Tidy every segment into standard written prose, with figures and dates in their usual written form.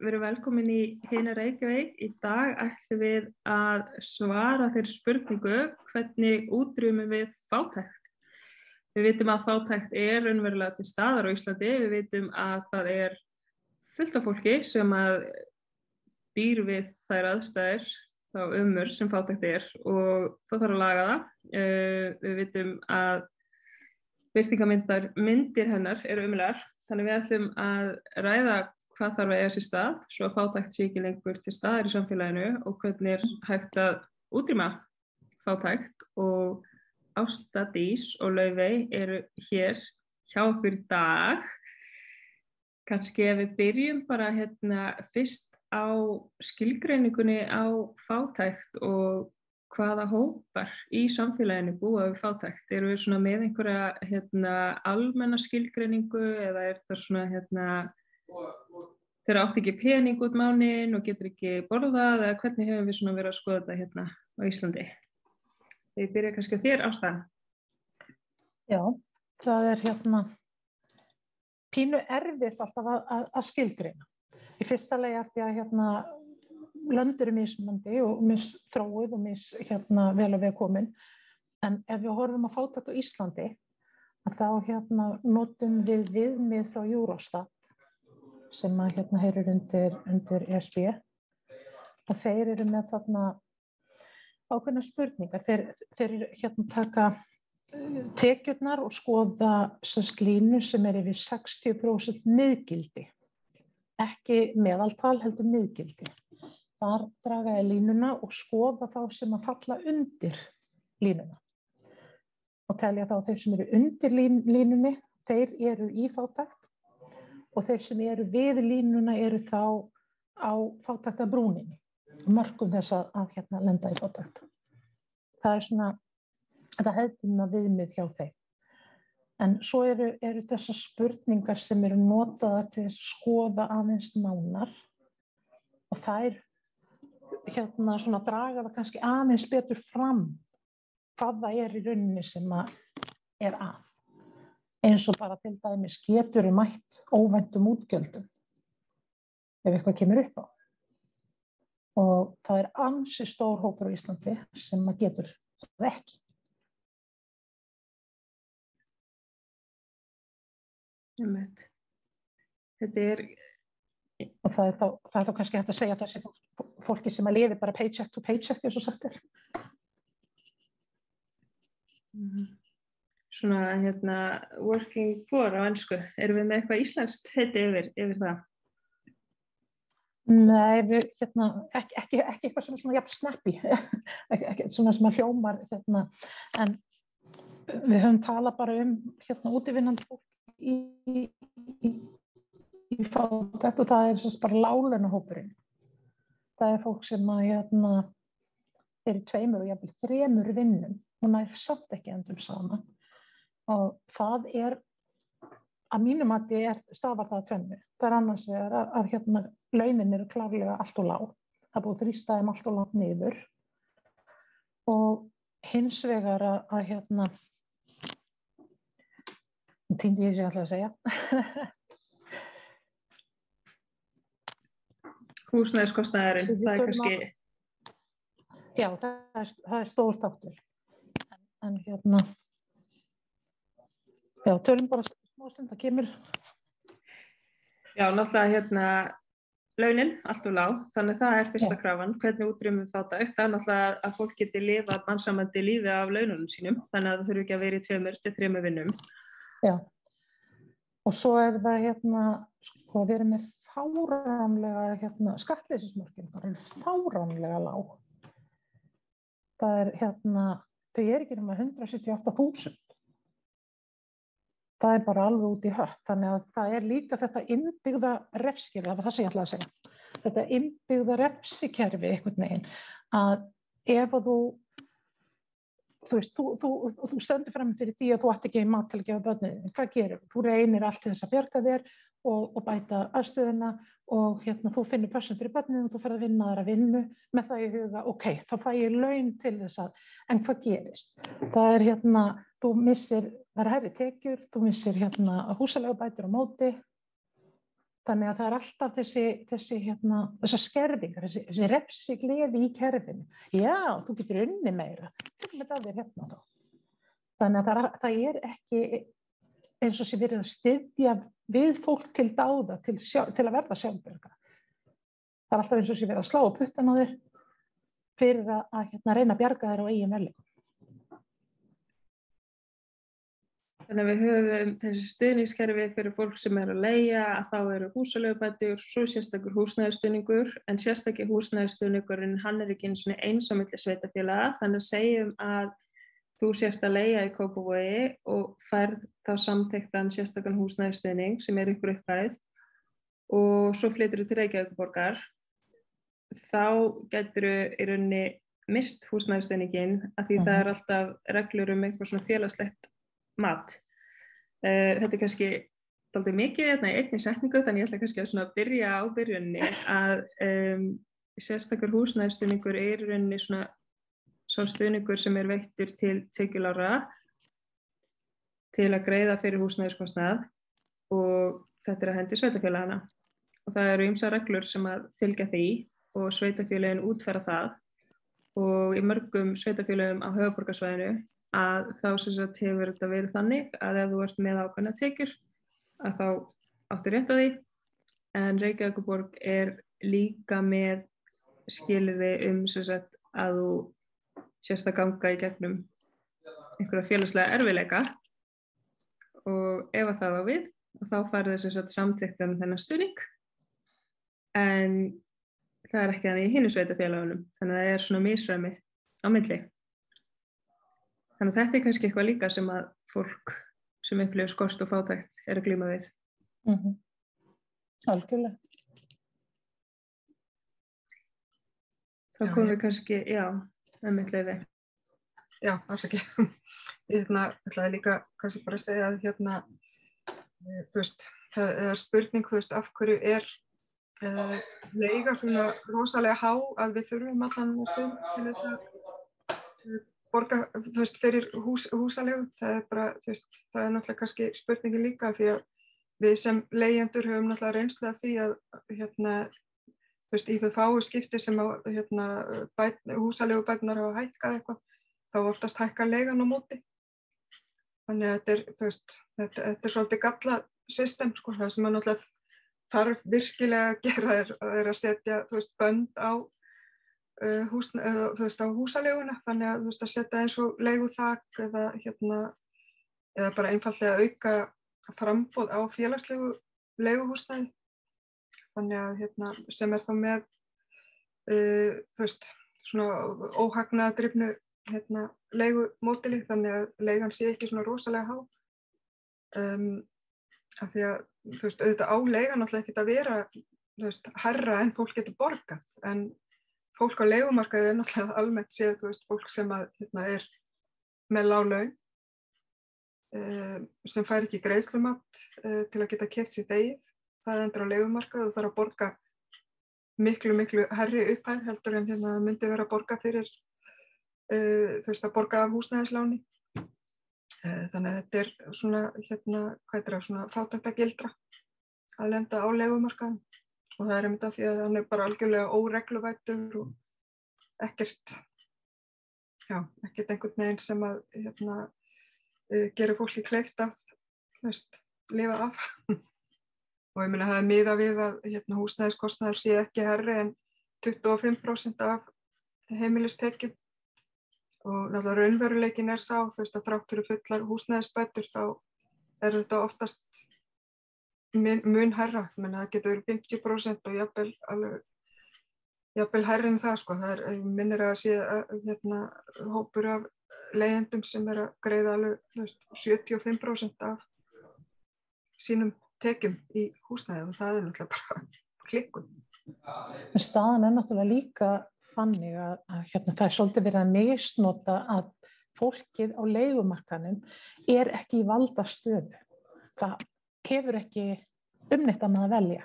verið velkomin í Hina Reykjavík. Í dag ætlum við að svara þeirri spurningu hvernig útrýmum við fátækt. Við vitum að fátækt raunverulega til staðar á Íslandi. Við vitum að það fullt af fólki sem að býr við þær aðstæður, þá sem fátækt og það þarf að laga það. Við vitum að birtingarmyndir hennar ömurlegar, þannig við ætlum að ræða hvað þarf að eiga sér stað svo að fátækt sé ekki lengur til staðar í samfélaginu og hvernig hægt að útrýma fátækt. Og Ásta Dís og Laufey eru hér hjá okkur í dag. Kannski ef við byrjum bara fyrst á skilgreiningunni á fátækt og hvaða hópar í samfélaginu búa við fátækt. Eru við svona með einhverja almenna skilgreiningu eða það svona þeir átti ekki pening út mánuðinn og getur ekki borðað, eða hvernig hefum við svona verið að skoða þetta á Íslandi? Ég byrja kannski á þér, Ásta. Já, það pínu erfitt alltaf að skilgreina. Í fyrsta lagi því að lönd eru mismunandi og misþróuð og vel að við komin. En ef við horfum að fátækt á Íslandi, þá notum við viðmið frá Eurostat sem að heyrir undir ESB. Og þeir eru með þarna ákveðnar spurningar. Þeir taka tekjurnar og skoða línu sem yfir 60% miðgildi. Ekki meðaltal, heldur miðgildi. Þar draga línuna og skoða þá sem að falla undir línuna. Og telja þá þeir sem eru undir línunni, þeir eru í fátækt og þeir sem eru við línuna eru þá á fátæktabrúninni. Mörkum þess að lenda í fátækt. Það svona, þetta hefðbundna viðmið hjá þeim. En svo eru þessar spurningar sem eru notaðar til að skoða aðeins nánar og þær svona draga það kannski aðeins betur fram hvað það í rauninni sem að að. Eins og bara til dæmis getur mætt óvæntum útgjöldum ef eitthvað kemur upp á. Og það ansi stór hópur á Íslandi sem að getur það ekki. Þetta og það er þá kannski hægt að segja þessi fólki sem að lifi bara paycheck to paycheck eins og sagt Svona working poor á ensku. Erum við með eitthvað íslenskt heiti yfir það? Nei, við ekki eitthvað sem svona jafn snappy. Ekki svona sem að hljómar en við höfum talað bara útivinnandi fólk í fátækt og það svo bara láglaunahópurinn. Það fólk sem að í 2 og jafnvel 3 vinnum og nær samt ekki endum saman. Og það að mínu mati stafar það að tvennu. Það annars vegar að launin eru klárlega allt of lág. Það búið þrýsta þeim allt of langt niður. Og hins vegar að týndi ég ætla að segja. Húsnæðiskostnaðurinn, það kannski... Já, það stór þáttur. En já, tölum bara smástund, það kemur. Já, náttúrulega launin, allt of lág, þannig það fyrsta krafan, hvernig útrýmum við fátækt. Það náttúrulega að fólk geti lifað mannsæmandi lífi af laununum sínum, þannig að það þurfi ekki að vera í 2 til 3 vinnum. Já, og svo það við erum með fáránlega skattleysismörkin, það fáránlega lág. Það þau ekki nema 178.000. Það bara alveg út í hött, þannig að það líka þetta innbyggða refsikerfi, það var það sem ég ætlaði að segja. Þetta innbyggða refsikerfi einhvern veginn, að ef að þú stendur fram fyrir því að þú átt ekki mat til að gefa börnum, hvað gerir? Þú reynir allt til þess að bjarga þér og bæta aðstöðuna og þú finnur pössun fyrir börnum og þú ferð að vinna aðra vinnu með það í huga, ok, þá fæ ég laun til þess að, en hvað gerist? Það þú missir, það hærri tekjur, þú missir húsaleigubætur á móti Þannig að það alltaf þessar skerðingar, þessi refsigleði í kerfinu. Já, þú getur unnið meira. Tökum þetta af þér hérna þá. Þannig að það ekki eins og sé verið að styðja við fólk til dáða, til að verða sjálfbjarga. Það alltaf eins og sé verið að slá á puttan á þér fyrir að reyna að bjarga þér á eigin velli. Þannig að við höfum þessi stuðningskerfi fyrir fólk sem að leigja, að þá eru húsaleigubætur, svo sérstakur húsnæðisstuðningur, en sérstaki húsnæðisstuðningurinn, hann ekki eins á milli sveitarfélaga, þannig að segjum að þú sért að leigja í Kópavogi og færð þá samþykktan sérstakan húsnæðisstuðning sem ykkur upphæð og svo flyturðu til Reykjavíkurborgar, þá geturðu í rauninni mist húsnæðisstuðninginn af því það alltaf reglur eitthvað svona félagslegt mat. Þetta kannski dálítið mikið í einni setningu, þannig ég ætla kannski að byrja á byrjunni að sérstakur húsnæðisstuðningur í rauninni svona sá stuðningur sem veittur til tekjulágra til að greiða fyrir húsnæðiskostnað og þetta á hendi sveitarfélagana. Og það eru ýmsar reglur sem að fylgja því og sveitarfélögin útfæra það og í mörgum sveitarfélögum á höfuðborgarsvæðinu að þá hefur þetta verið þannig að ef þú ert með ákveðna tekjur að þá áttu rétt á því, en Reykjavíkurborg líka með skilyrði að þú sérst að ganga í gegnum einhverja félagslega erfiðleika og ef það á við, þá færðu samþykktan þennan stuðning, en það ekki þannig í hinu sveitarfélögunum, þannig að það svona misræmi á milli. Þannig að þetta kannski eitthvað líka sem að fólk sem upplifir skort og fátækt að glíma við. Algjörlega. Þá komum við kannski, Leyfi. Já, afsakið. Ég ætlaði líka kannski bara að segja að það spurning, af hverju leiga svona rosalega há að við þurfum allan stund til þess að borga, fyrir húsaleigu. Það bara, það náttúrulega kannski spurningin líka því að við sem leigjendur höfum náttúrulega reynslu af því að í þau fáu skipti sem húsaleigubæturnar hafa hækkað eitthvað, þá oftast hækkar leigan á móti. Þannig að þetta er svolítið gallað system, það sem að náttúrulega þarf virkilega að gera að setja bönd á húsaleiguna, þannig að að setja eins og leiguþak eða bara einfaldlega auka framboð á félagslegu leiguhúsnæði, þannig að sem þá með svona óhagnaðardrifnu leigumódeli, þannig að leigan sé ekki svona rosalega há, af því að auðvitað á leigan náttúrulega ekki að vera hærra en fólk getur borgað, en fólk á leigumarkaði náttúrulega almennt séð fólk sem er með lág laun, sem fær ekki greiðslumat til að geta keypt sitt eigið. Það endur á leigumarkaði og þarf að borga miklu hærri upphæð heldur en það myndi vera að borga fyrir að borga af húsnæðisláni. Þannig að þetta er svona svona fátæktagildra að lenda á leigumarkaðum, og það einmitt af því að hann bara algjörlega óregluvæddur og ekkert einhvern veginn sem að gera fólki kleift að lifa af. Og ég meina það miðað við að húsnæðiskostnaður sé ekki hærri en 25% af heimilistekjum, og náttúrulega raunveruleikin sá að þrátt fyrir fullar húsnæðisbætur þá þetta oftast mun hærra. Það getur verið 50% og jafnvel hærri en það. Það minnir að sé hópur af leigjendum sem að greiða alveg 75% af sínum tekjum í húsnæði, og það náttúrulega bara klikkun. Staðan náttúrulega líka þannig að það svolítið verið að misnota að fólkið á leigumarkaðnum ekki í valdastöðu. Það hefur ekki neitt annað að velja.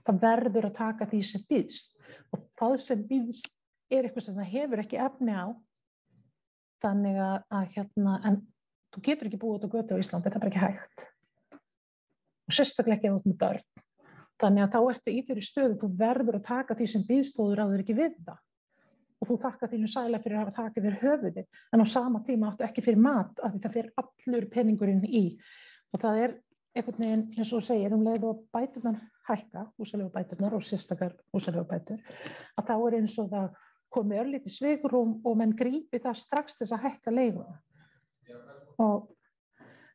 Það verður að taka því sem býðst, og það sem býðst eitthvað sem það hefur ekki efni á. Þannig en þú getur ekki búið út á götu á Íslandi, þetta er bara ekki hægt. Og sérstaklega ekki ef þú ert með börn. Þannig að þá ertu í þeirri stöðu, þú verður að taka því sem býðst þó þú ráður ekki við það. Og þú þakkar þínu sæla fyrir að hafa þakið fyrir höfuðið, en á sama tíma áttu ekki fyrir mat, af því það fer allur peningurinn í. Og það einhvern veginn, eins og þú segir, leið og bæturnar hækka, húsaleigubæturnar og sérstakar húsaleigubætur, að þá eins og það komi örlítið svigrúm og menn grípi það strax til þess að hækka leiguna. Og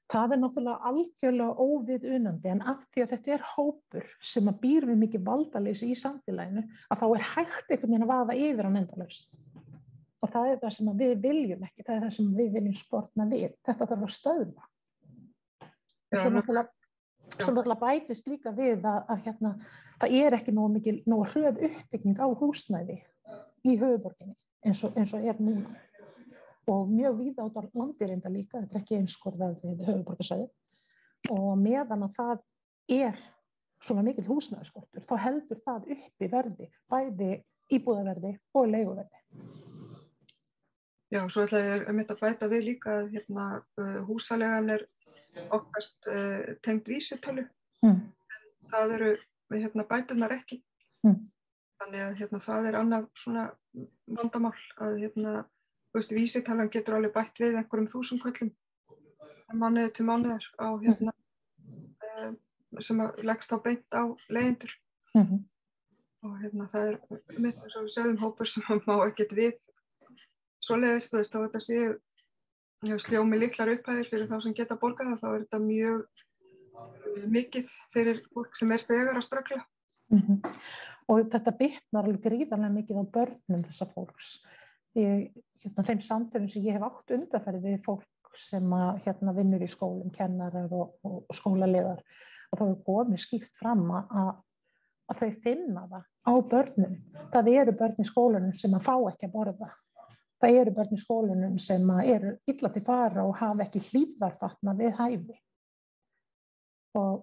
það náttúrulega algjörlega óviðunandi, en af því að þetta hópur sem að býr við mikið valdaleysi í samfélaginu, að þá hægt einhvern veginn að vaða yfir á endalaust. Og það það sem við viljum ekki, það það sem við viljum sportna við. Þetta þarf að stöðva. Svo náttúrulega bætist líka við að það ekki nógu hröð uppbygging á húsnæði í höfuðborginni, eins og núna. Og mjög víða út á landi reynda líka, þetta ekki einskorðað við höfuðborgarsvæðið. Og meðan að það svona mikill húsnæðisskortur, þá heldur það uppi verði, bæði íbúðaverði og leiguverði. Já, svo ætla ég að bæta við líka að húsaleigan oftast tengd vísitölu. Það eru bæturnar ekki. Þannig að það annað svona vandamál að vísitalan getur alveg bætt við einhverjum 1000 köllum mánuði til mánuðar á sem að leggst á beint á leigjendur. Og það mitt eins og við sögðum hópur sem má ekkert við svoleiðis, þá þetta séu sljómi litlar upphæðir fyrir þá sem geta borgað það, þá þetta mjög mikið fyrir fólk sem þegar að ströggla. Og þetta bitnar alveg gríðarlega mikið á börnum þessa fólks. Þeim samtölum sem ég hef átt undanfarið við fólk sem vinnur í skólum, kennarar og skólaliðar, og þá komið skýrt fram að þau finna það á börnum. Það eru börn í skólanum sem fá ekki að borða. Það eru börn í skólanum sem eru illa til fara og hafa ekki hlífðarfatna við hæfi. Og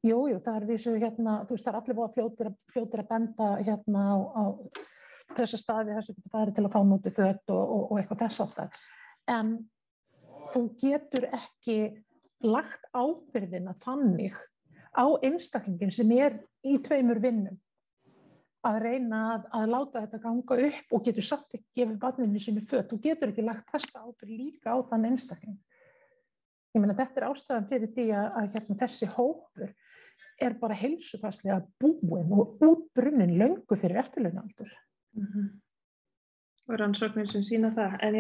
jú, það vísu þú veist, það allir voru fljótir að benda á þessa staði þess að geta farið til að fá nóti föt og eitthvað þess áttar. En þú getur ekki lagt ábyrgðina þannig á einstaklingin sem í 2 vinnum að reyna að láta þetta ganga upp og getur samt ekki gefið barninu sínu föt. Þú getur ekki lagt þessa ábyrgð líka á þann einstakling. Ég meina, þetta ástæðan fyrir því að þessi hópur bara heilsufarslega búinn og útbrunnin löngu fyrir eftirlaunaaldur. Og rannsóknir sem sýna það, en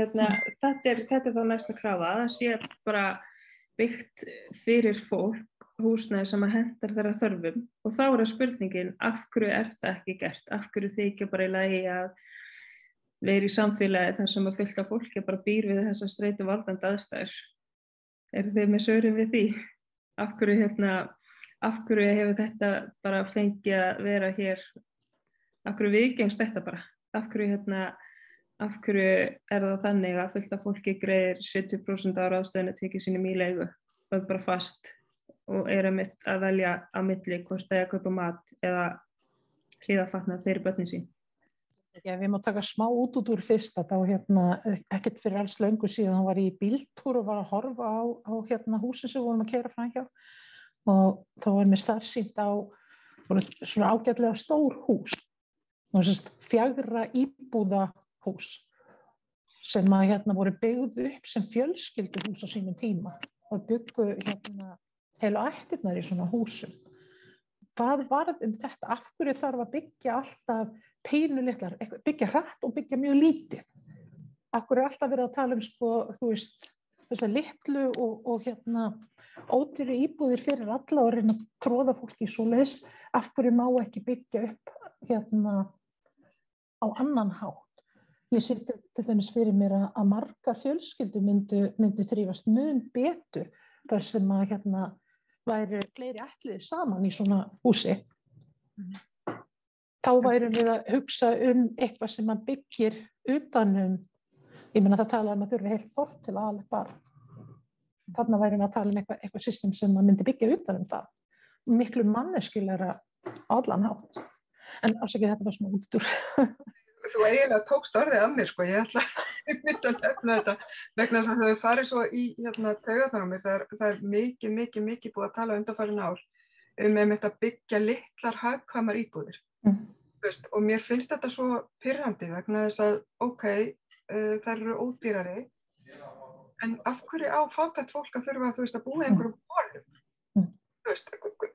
þetta þá næsta krafa, það sé bara byggt fyrir fólk húsnæði sem hentar þeirra þörfum, og þá það spurningin, af hverju það ekki gert, af hverju þykja bara í lagi að vera í samfélagi þar sem fullt af fólki bara býr við þessa streitu valdandi aðstæður. Þið með svörin við því? Af hverju hefur þetta bara fengið að vera hér? Af hverju viðgengst þetta bara? Af hverju það þannig að fullt af fólki greiðir 70% á ráðstöfunni tekið sínum í leigu, það bara fast og einmitt að velja á milli hvort það að kaupa mat eða hríðarfatnað fyrir börnin sín? Já, við má taka smá út úr fyrst að þá ekkert fyrir alls löngu síðan var ég í bíltúr og var að horfa á húsin sem við vorum að keyra framhjá, og þá var mér starsýnt á svona ágætlega stór hús. 4 íbúða hús sem voru byggð upp sem fjölskylduhús á sínum tíma og byggu heilu ættirnar í svona húsum. Hvað varð þetta? Af hverju þarf að byggja alltaf pínulitlar, byggja hratt og byggja mjög lítið? Af hverju alltaf verið að tala þú veist, þessa litlu og ódýru íbúðir fyrir alla og reyna að tróða fólki í svoleiðis? Af hverju má ekki byggja upp á annan hátt? Ég sé til dæmis fyrir mér að margar fjölskyldur myndu þrífast mun betur þar sem væri fleiri ættliðir saman í svona húsi. Þá værum við að hugsa eitthvað sem byggir utanum, ég meina það talaði að þurfi heilt þorp til að ala barn. Þarna værum við að tala eitthvað system sem myndi byggja utanum það. Miklu manneskjulegra á allan hátt. En afsakið, þetta var svona útúr. Þú eiginlega tókst orðið af mér, ég ætla að nefna þetta vegna þess að þau farið svo í taugarnar á mér. Það er mikið búið að tala undanfarin ár einmitt að byggja litlar hagkvæmar íbúðir. Og mér finnst þetta svo pirrandi vegna þess að, þær eru ódýrari, en af hverju á fátækt fólk að þurfa að búa í einhverjum holum?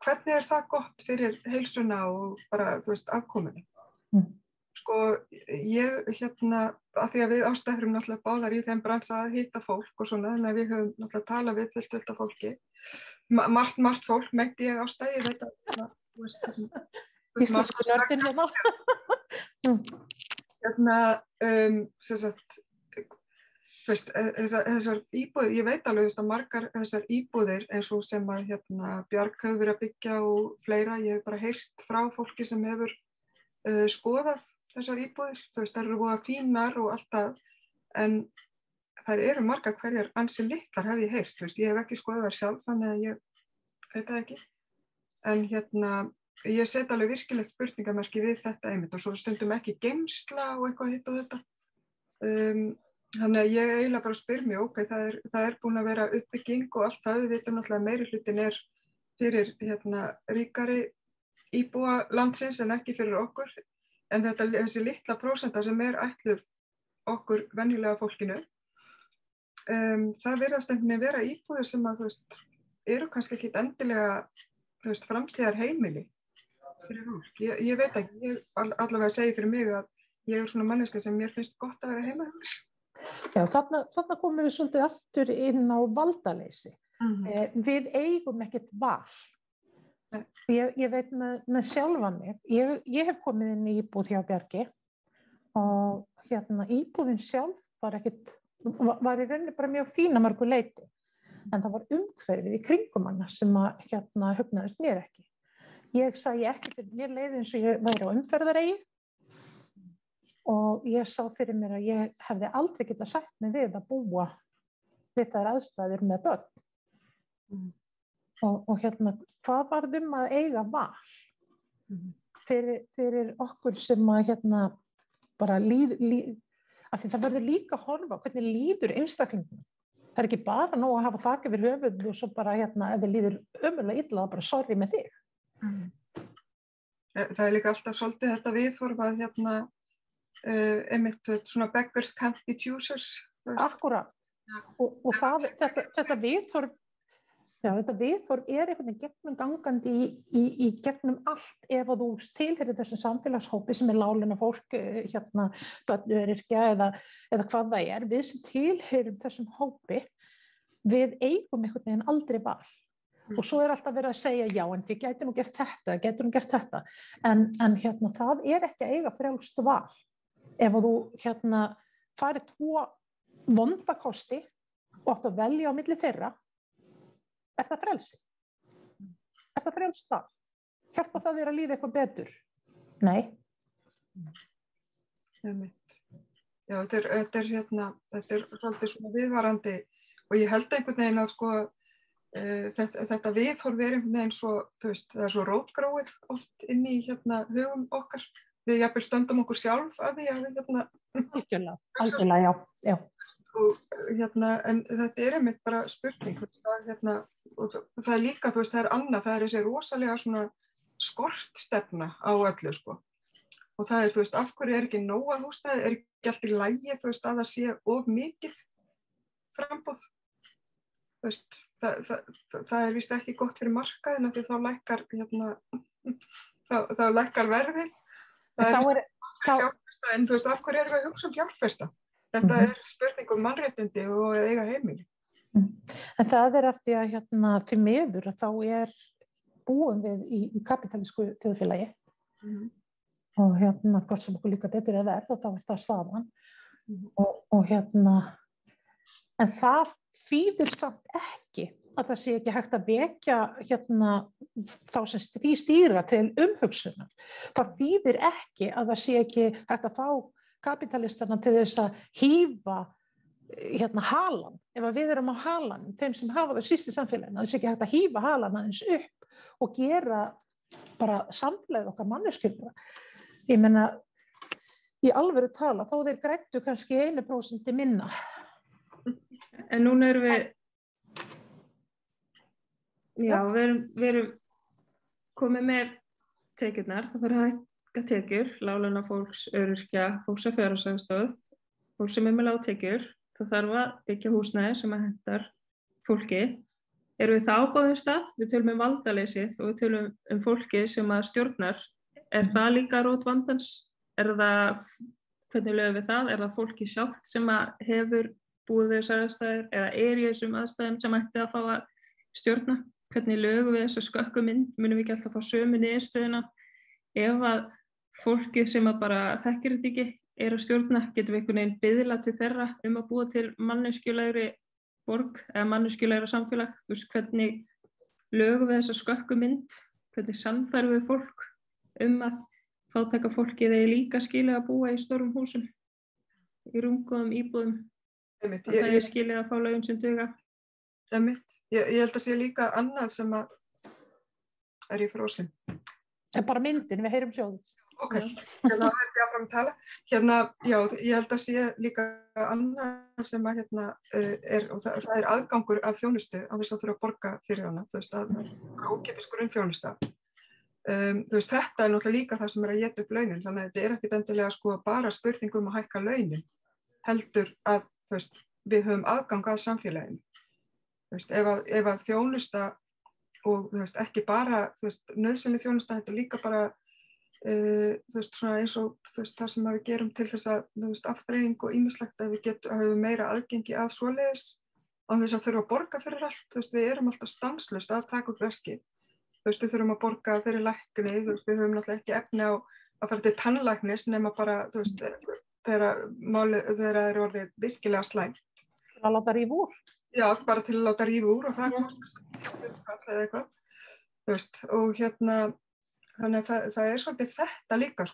Hvernig það gott fyrir heilsuna og bara, afkomunni? Sko, ég að því að við Ásta erum náttúrulega báðar í þeim bransa að hitta fólk og svona, þannig að við höfum náttúrulega talað við fullt af fólki. Margt fólk, meinti ég Ásta, ég veit að, Íslensku nördin þessar íbúðir, ég veit alveg að margar þessar íbúðir eins og sem að Bjarg hefur verið að byggja og fleira, ég hef bara heyrt frá fólki sem hefur skoðað þessar íbúðir, þær eru voða fínar og allt það, en þær eru margar hverjar ansi litlar hef ég heyrt, ég hef ekki skoðað þær sjálf þannig að ég veit það ekki, en ég set alveg virkilegt spurningamerki við þetta einmitt og svo stundum ekki geymsla og eitthvað hitt og þetta. Þannig að ég eiginlega bara spyr mig, það er búin að vera uppbygging og allt það, við vitum náttúrulega meiri hlutin er fyrir ríkari íbúa landsins en ekki fyrir okkur, en þessi litla prósenta sem er ætluð okkur venjulega fólkinu, það virðast einhvern veginn vera íbúðir sem að, eru kannski ekki endilega, framtíðar heimili. Ég veit ekki, ég allavega segi fyrir mig að ég er svona manneska sem mér finnst gott að vera heima. Já, þarna komum við svolítið aftur inn á valdaleysi. Við eigum ekkert val. Ég veit með sjálfa mig, ég hef komið inn í íbúð hjá Bjargi og íbúðin sjálf var í rauninni bara mjög fína mörgu leyti, en það var umhverfið í kringum hana sem að hugnaðist mér ekki. Ég sagði ekki fyrir mér leið eins og ég væri á umferðareyju og ég sá fyrir mér að ég hefði aldrei getað sætt mig við að búa við þær aðstæður með börn. Og hvað var að eiga val fyrir okkur sem að bara af því það verður líka að horfa hvernig líður einstaklingum. Það er ekki bara nóg að hafa þak yfir höfuð og svo bara ef þið líður ömurlega illa bara sorry með þig. Það er líka alltaf svolítið þetta viðhorf að einmitt svona beggars can't be choosers. Akkurat. Og þetta viðhorf er einhvern veginn gegnum gangandi í gegnum allt ef að þú tilheyrir þessum samfélagshópi sem er láglauna fólk, börnuryrkja eða hvað það er. Við sem tilheyrum þessum hópi, við eigum einhvern veginn aldrei val. Og svo er alltaf verið að segja, já, en þið gæti nú gert þetta, en það er ekki að eiga frjálst val. Ef þú farið 2 vondakosti og átt að velja á milli þeirra, er það frelsi? Er það frjálst val? Hjálpa það þér að líða eitthvað betur? Nei. Já, þetta er svolítið svona viðvarandi og ég held einhvern veginn að þetta viðhorf er einhvern veginn svo, það er svo rótgróið oft inn í hugum okkar. Við jafnvel stöndum okkur sjálf að því að við Algjörlega, já. En þetta er einmitt bara spurning og það er líka, það er annað, það er þessi rosalega svona skortstefna á öllu, og það er, af hverju er ekki nóg að húsnæði, er ekki allt í lagi, að það sé of mikið framboð. Það er víst ekki gott fyrir markaðina því þá lækkar verðið. Það er gott fyrir fjárfesta, en af hverju erum við að hugsa fjárfesta? Þetta er spurning mannréttindi og að eiga heimili. En það er af því að til miður að þá búum við í kapítalísku þjóðfélagi og hvort sem okkur líka betur að verða, þá er það staðan og en það þýðir samt ekki að það sé ekki hægt að vekja þá sem stýra til umhugsunar. Það þýðir ekki að það sé ekki hægt að fá kapitalistana til þess að hífa halan. Ef við erum á halanum, þeim sem hafa það síst í samfélaginu, það sé ekki hægt að hífa halan aðeins upp og gera bara samfélagið okkar manneskjuna. Ég meina, í alvöru tala, þá þeir græddu kannski 1% minna. En núna erum við, já, við erum komið með tekjurnar, það þarf að hækka tekjur, láglauna fólks, öryrkja, fólks af fjárhagsaðstoð, fólk sem með lág tekjur, það þarf að byggja húsnæði sem að hentar fólki. Erum við þá á góðum stað? Við tölum valdaleysið og við tölum fólkið sem að stjórnar. Það líka rót vandans? Hvernig lögum við það? Það fólki sjálft sem að hefur búið við þessar aðstæður eða í þessum aðstæðum sem ætti að fá að stjórna? Hvernig lögum við þessa skökku mynd? Munum við ekki alltaf fá sömu niðurstöðuna? Ef að fólkið sem að bara þekkir þetta ekki að stjórna, getum við einhvern veginn biðla til þeirra að búa til manneskjulegri borg eða manneskjulegra samfélag. Hvernig lögum við þessa skökku mynd? Hvernig sannfærum við fólk að fátæka fólkið eigi líka skilið að búa í stórum húsum, í rúmgóðum íbúðum, það er skilið að fá laun sem duga. Ég held að sé líka annað sem að í frósin. En bara myndin, við heyrum hljóðið. Ok, hérna hætti áfram að tala. Já, ég held að sé líka annað sem að og það er aðgangur að þjónustu á þess að þurfa að borga fyrir hana, að ókeypis grunnþjónusta. Þetta er náttúrulega líka það sem að éta upp launin, þannig að þetta ekkert endilega bara spurning að hækka launin, heldur að við höfum aðgang að samfélaginu. Ef að þjónusta og ekki bara nauðsynleg þjónusta, þetta líka bara svona eins og það sem við gerum til þess að afþreying og ýmislegt að við höfum meira aðgengi að svoleiðis án þess að þurfa að borga fyrir allt. Við erum alltaf stanslaust að taka upp veskið. Við þurfum að borga fyrir lækni, við höfum náttúrulega ekki efni á að fara til tannlæknis nema bara þegar það er orðið virkilega slæmt. Til að láta rífa úr? Já, bara til að láta rífa úr og það kostar eða eitthvað. Og þannig að það er svolítið þetta líka, að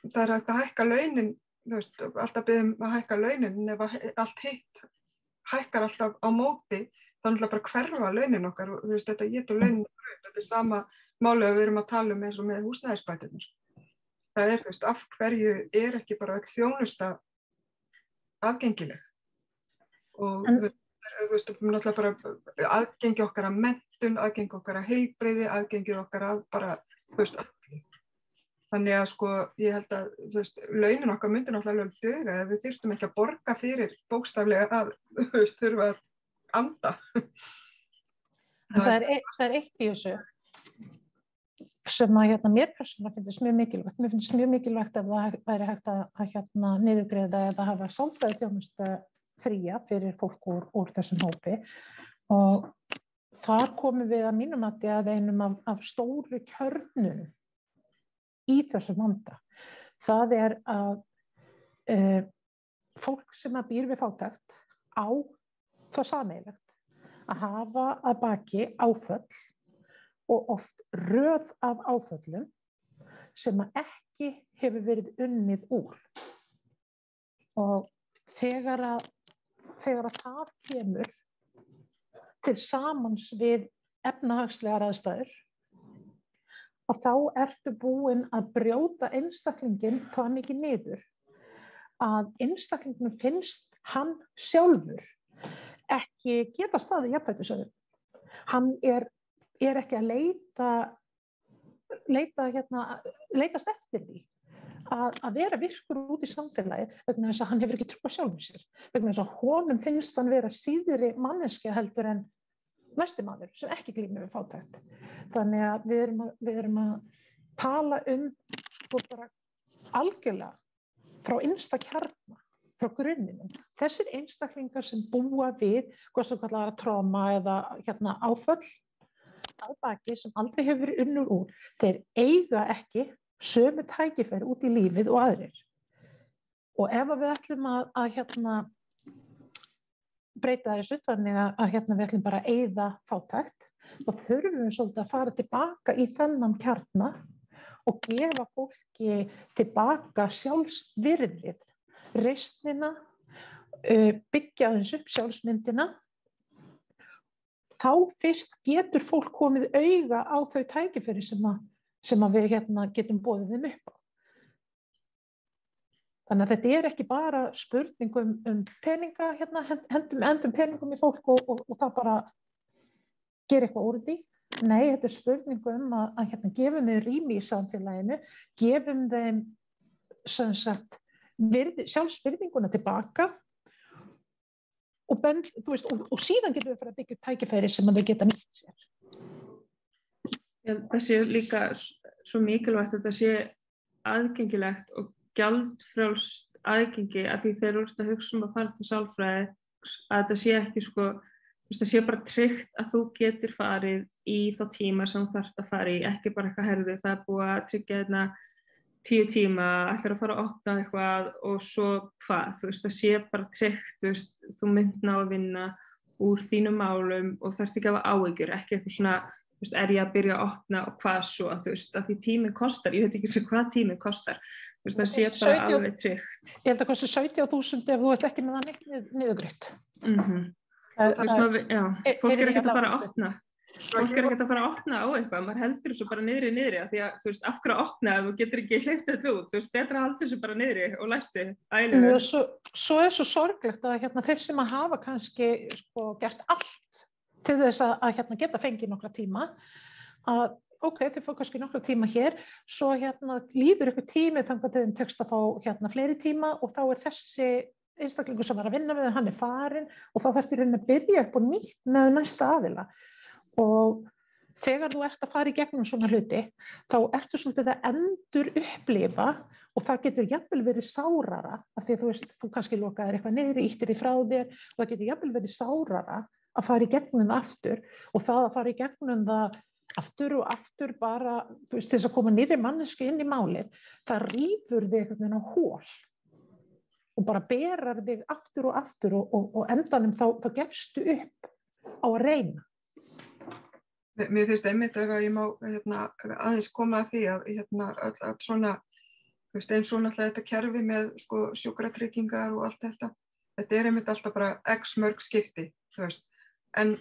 það er hægt að hækka launin, alltaf biðjum að hækka launin, en ef allt hitt hækkar alltaf á móti, þannig að bara hverfa launin okkar og þetta étur launin upp. Þetta er sama máli að við erum að tala eins og með húsnæðisbæturnar. Það er, af hverju er ekki bara öll þjónusta aðgengileg? Og náttúrulega bara aðgengi okkar að menntun, aðgengi okkar að heilbrigði, aðgengi okkar að bara, öllu. Þannig að ég held að launin okkar myndi náttúrulega duga ef við þyrftum ekki að borga fyrir bókstaflega að þurfa að anda. Það er eitt í þessu sem að mér persónulega finnst mjög mikilvægt. Mér finnst mjög mikilvægt ef það væri hægt að niðurgreiða eða hafa sálfræðiþjónustu fría fyrir fólk úr þessum hópi. Og þar komum við að mínum að einum af stóru kjörnum í þessum vanda. Það er að fólk sem að býr við fátækt á það sameiginlegt að hafa að baki áföll og oft röð af áföllum sem að ekki hefur verið unnið úr. Og þegar að það kemur til samans við efnahagslegar aðstæður, og þá ertu búin að brjóta einstaklingin það mikið niður að einstaklingnum finnst hann sjálfur ekki geta staðið jafnfættisöðum. Hann er ekki að leitast eftir því að vera virkur út í samfélagið vegna þess að hann hefur ekki trú á sjálfum sér, vegna þess að honum finnst hann vera síðri manneskja heldur en næsti maður sem ekki glímir við fátækt. Þannig að við erum að tala bara algjörlega frá innsta kjarna, frá grunninum. Þessir einstaklingar sem búa við hvað sem kallar tróma eða áföll að baki sem aldrei hefur verið unnur úr, þeir eiga ekki sömu tækifæri út í lífið og aðrir. Og ef við ætlum að breyta þessu þannig að við ætlum bara að eyða fátækt, þá þurfum við svolítið að fara tilbaka í þennan kjarna og gefa fólki tilbaka sjálfsvirðið, reisnina, byggja aðeins upp sjálfsmyndina. Þá fyrst getur fólk komið auga á þau tækifæri sem við getum boðið þeim upp á. Þannig að þetta er ekki bara spurning peninga, hendum peningum í fólk og það bara gera eitthvað úr því. Nei, þetta spurningu að hérna, gefum þeim rými í samfélaginu, gefum þeim sem sagt, sjálfsvirðinguna tilbaka og síðan getum við fara að byggja upp tækifæri sem þau geta nýtt sér. Það sé líka svo mikilvægt að þetta sé aðgengilegt og gjaldfrjálst aðgengi af því þeir eru að hugsa að fara til sálfræði að þetta sé ekki það sé bara tryggt að þú getur farið í þá tíma sem þú þarft að fara í, ekki bara eitthvað herðu, það búið að tryggja hérna 10 tíma, ætlar að fara að opna eitthvað og svo hvað, það sé bara tryggt, þú mynd ná að vinna úr þínum málum og þarft ekki að hafa áhyggjur, ekki eitthvað svona, er ég að byrja að opna og hvað svo, að því tíminn kostar, ég veit ekki sem hvað tíminn kostar, það sé bara alveg tryggt. Ég held að kosti 17.000 ef þú ert ekki með það neitt niðurgreitt. Fólk er ekkert að fara að opna. Fólk er ekkert að fara að opna á eitthvað, maður heldur þessu bara niðri að því að, af hverju að opna að þú getur ekki hleypt þetta út, betra að halda þessu bara niðri og læstu ægilega. Svo er svo sorglegt að hérna, þeir sem að hafa kannski gert allt til þess að hérna, geta fengið nokkra tíma, að ok, þeir fá kannski nokkra tíma hér, svo hérna, líður ykkur tími þangað til þeim tekst að fá hérna, fleiri tíma og þá er þessi einstaklingur sem var að vinna með hann er farinn og þá þarftu raunin að byrja upp og nýtt með næsta aðila. Og þegar þú ert að fara í gegnum svona hluti, þá ertu svolítið að endur upplifa og það getur jafnvel verið sárara, af því að þú kannski lokaðir eitthvað niður, ýttir því frá þér og það getur jafnvel verið sárara að fara í gegnum það aftur og það að fara í gegnum það aftur og aftur bara, til þess að koma nýrri mannesku inn í málið, það rýfur þig einhvern veginn á hól og bara berar þig aftur og endanum þá gefstu upp á að reyna. Mér finnst einmitt ef ég má aðeins koma að því að svona, eins og náttúrulega þetta kerfi með sjúkratryggingar og allt þetta er einmitt alltaf bara x mörg skipti, en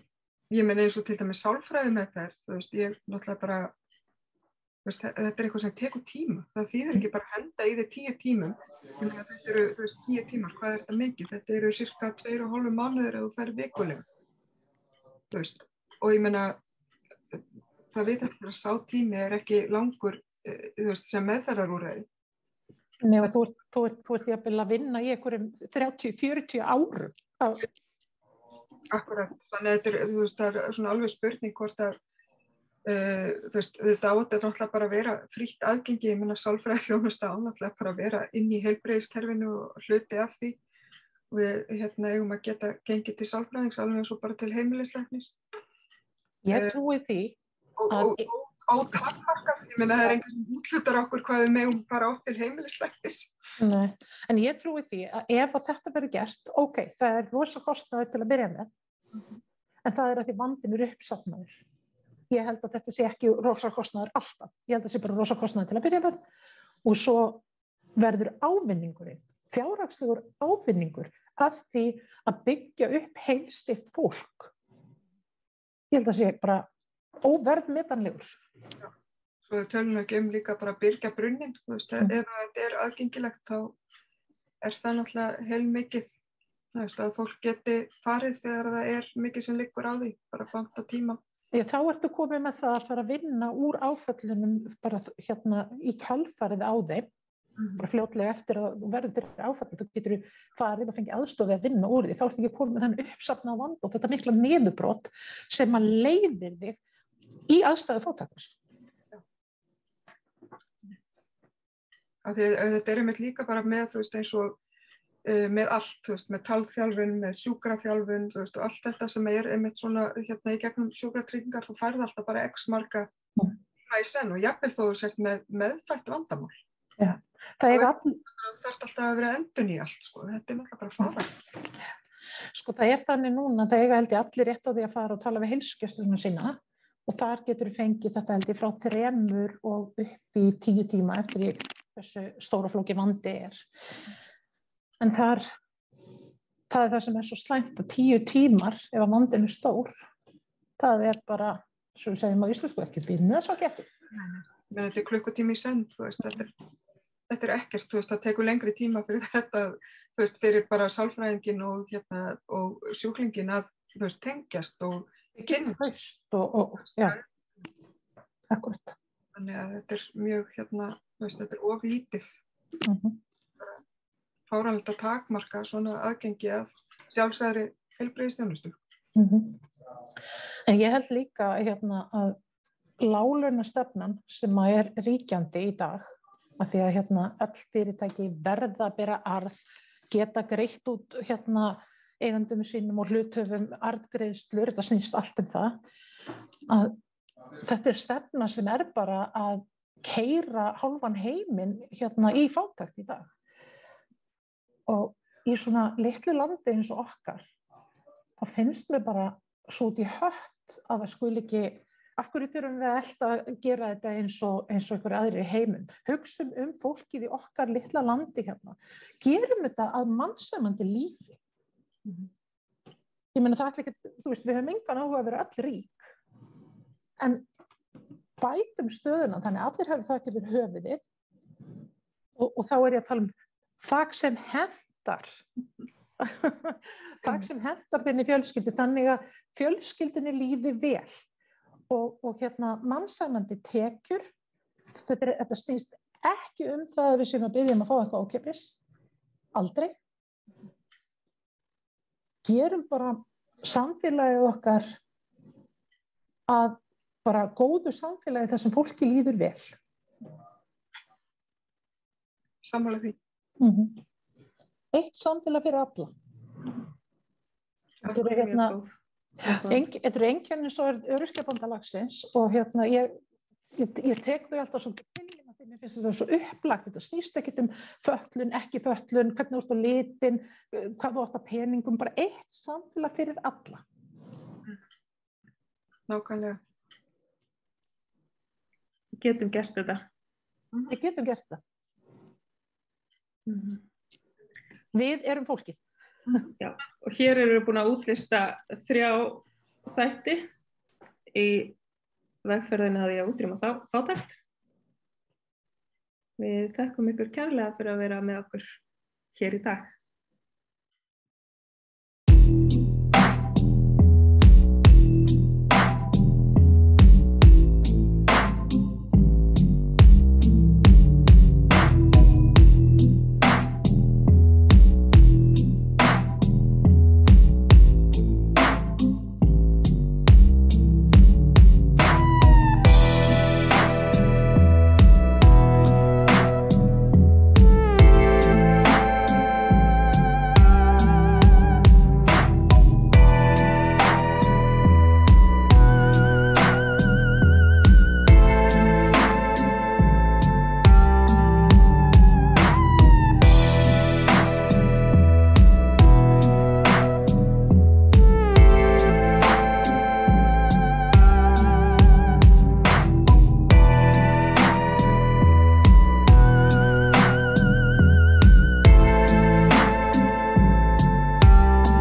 ég meina eins og til dæmis sálfræðimeðferð, ég náttúrulega bara, þetta er eitthvað sem tekur tíma, það þýðir ekki bara henda í þig 10 tímum, þetta eru 10 tímar, hvað er þetta mikið, þetta eru cirka 2,5 mánuðir ef þú ferð vikulega, og ég meina, það veit eftir að sá tími er ekki langur sem meðferðarúrræði. Nei, og þú ert jafnvel að vinna í einhverjum 30-40 árum. Akkurat, þannig að það er svona alveg spurning hvort að þetta átt náttúrulega bara að vera frítt aðgengi, ég meina sálfræðiþjónusta á náttúrulega bara að vera inn í heilbrigðiskerfinu og hluti af því. Við eigum að geta gengið til sálfræðings alveg eins og bara til heimilislæknis. Ég trúi því og takmarkað, ég meina það er enginn sem útlutar okkur hvað við megum bara oft til heimilislæknis. Nei, en ég trúi því að ef þetta verður gert, ok, það er rosa kostnaður til að byrja með, en það er að því vandinn er uppsafnaður. Ég held að þetta sé ekki rosa kostnaður alltaf, ég held að það sé bara rosa kostnaður til að byrja með og svo verður ávinningurinn, fjárhagslegur ávinningur af því að byggja upp heilsteypt fólk. Ég held að sé bara óverðmetanlegur. Já, svo við tölum ekki líka bara að byrgja brunninn, ef þetta er aðgengilegt þá er það náttúrulega heilmikið, að fólk geti farið þegar það er mikið sem liggur á því, bara banta tíma. Þá ertu komið með það að fara að vinna úr áföllunum bara í kjölfarið á þeim, bara fljótlega eftir að þú verður fyrir áfalli, þú getur farið og fengið aðstoð við að vinna úr því, þá ertu ekki komið með þann uppsafna á vanda og þetta mikla niðurbrot sem að leiðir þig í aðstæðu fátæktar. Þetta er einmitt líka bara með, eins og með allt, með talþjálfun, með sjúkraþjálfun, og allt þetta sem er einmitt svona í gegnum sjúkratryggingar, þú færð alltaf bara x marga tíma í senn og jafnvel þó þú sért með meðfætt vandamál. Já, það þarf alltaf að vera endun í allt, þetta er náttúrulega bara að fara. Það er þannig núna, það held ég allir rétt á því að fara og tala við heilsugæsluna sína og þar getur fengið þetta held ég frá 3 og upp í 10 tíma eftir því hversu stóra flóki vandi er. En það er það sem er svo slæmt að 10 tímar ef að vandinn er stór, það er bara, svo við segjum á íslensku, ekki byrnu þess að geta. Menn þetta er klukkutími í senn, þetta er ekkert, það tekur lengri tíma fyrir þetta, fyrir bara sálfræðingin og sjúklingin að tengjast og kynnast. Akkurat. Þannig að þetta mjög, þetta of lítið. Fáránlegt að takmarka svona aðgengi að sjálfsagðri heilbrigðisþjónustu. En ég held líka að láglaunastefnan sem er ríkjandi í dag, af því að öll fyrirtæki verða að bera arð, geta greitt út eigandum sínum og hluthöfum arðgreiðslur, þetta snýst allt það, að þetta stefna sem bara að keyra hálfan heiminn í fátækt í dag. Og í svona litlu landi eins og okkar, þá finnst mér bara svo út í hött að það skuli ekki, af hverju þurfum við alltaf að gera þetta eins og einhver aðrir í heimum. Hugsum fólkið í okkar litla landi Gerum þetta að mannsæmandi lífi. Ég meina það ekki, við höfum engan áhuga að vera öll rík. En bætum stöðuna þannig að allir hafi þak yfir höfuðið og þá ég að tala þak sem hentar. Þak sem hentar þinni fjölskyldu þannig að fjölskyldunni lífi vel. Og mannsæmandi tekjur, þetta snýst ekki það að við séum að biðja að fá eitthvað ókeypis. Aldrei. Gerum bara samfélagið okkar að bara góðu samfélagi þar sem fólki líður vel. Sammála því. Eitt samfélag fyrir alla. Þetta eru einkenni svo Öryrkjabandalagsins og ég tek þau alltaf svolítið til því mér finnst þetta svo upplagt, þetta snýst ekkert fötlun, ekki fötlun, hvernig þú ert á litin, hvað þú ert á peningum, bara eitt samfélag fyrir alla. Nákvæmlega. Getum gert þetta. Við getum gert það. Við erum fólkið. Já, og hér eru við búin að útlista 3 þætti í vegferðinni að því að útrýma fátækt. Við þakkum ykkur kærlega fyrir að vera með okkur hér í dag.